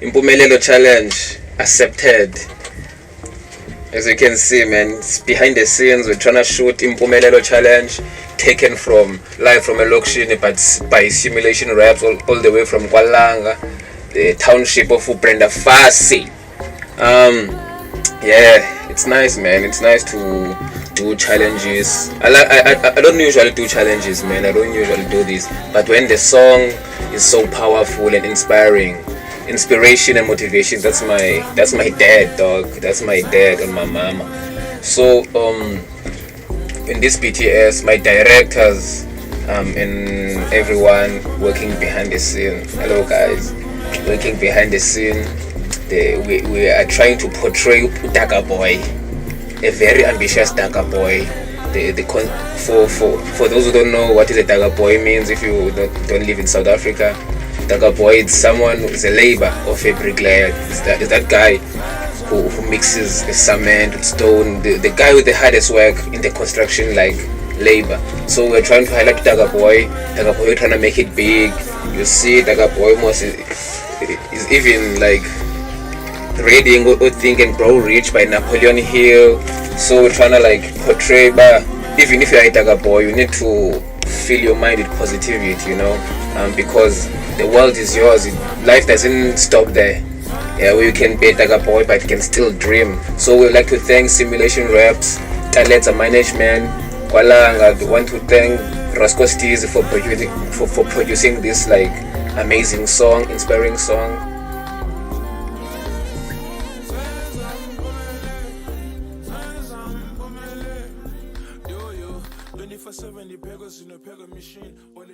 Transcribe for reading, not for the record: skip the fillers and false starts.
Mpumelelo challenge accepted. As you can see, man, it's behind the scenes. We're trying to shoot Mpumelelo challenge, taken from live from eLokshin, but by Simulationrxps all the way from Langa, the township of Brenda Fassi. Yeah, it's nice, man. It's nice to do challenges. I don't usually do challenges, man. I don't usually do this, but when the song is so powerful and inspiration and motivation, that's my dad, dog. That's my dad and my mama. So in this BTS, my directors and everyone working behind the scene, hello guys, working behind the scene, we are trying to portray Daga Boy, a very ambitious Daga Boy. For those who don't know what is a Daga Boy means, if you don't live in South Africa, Daga Boy is someone who's a labor or fabric layer. Is that guy who mixes the cement with stone, the guy with the hardest work in the construction, like labor. So we're trying to highlight Daga Boy. Daga Boy, we're trying to make it big. You see, Daga Boy almost is even like reading or Think and Grow Rich by Napoleon Hill. So we're trying to like portray, but even if you're a Daga Boy, you need to fill your mind with positivity, you know, because the world is yours. Life doesn't stop there. Yeah, you can be a Daga Boy, but you can still dream. So we'd like to thank Simulationrxps, Ledza Management, Kwalanga. We want to thank Roscosteazy for producing this like amazing song, inspiring song. Yo, 24/7 the beggars in a beggar machine. All the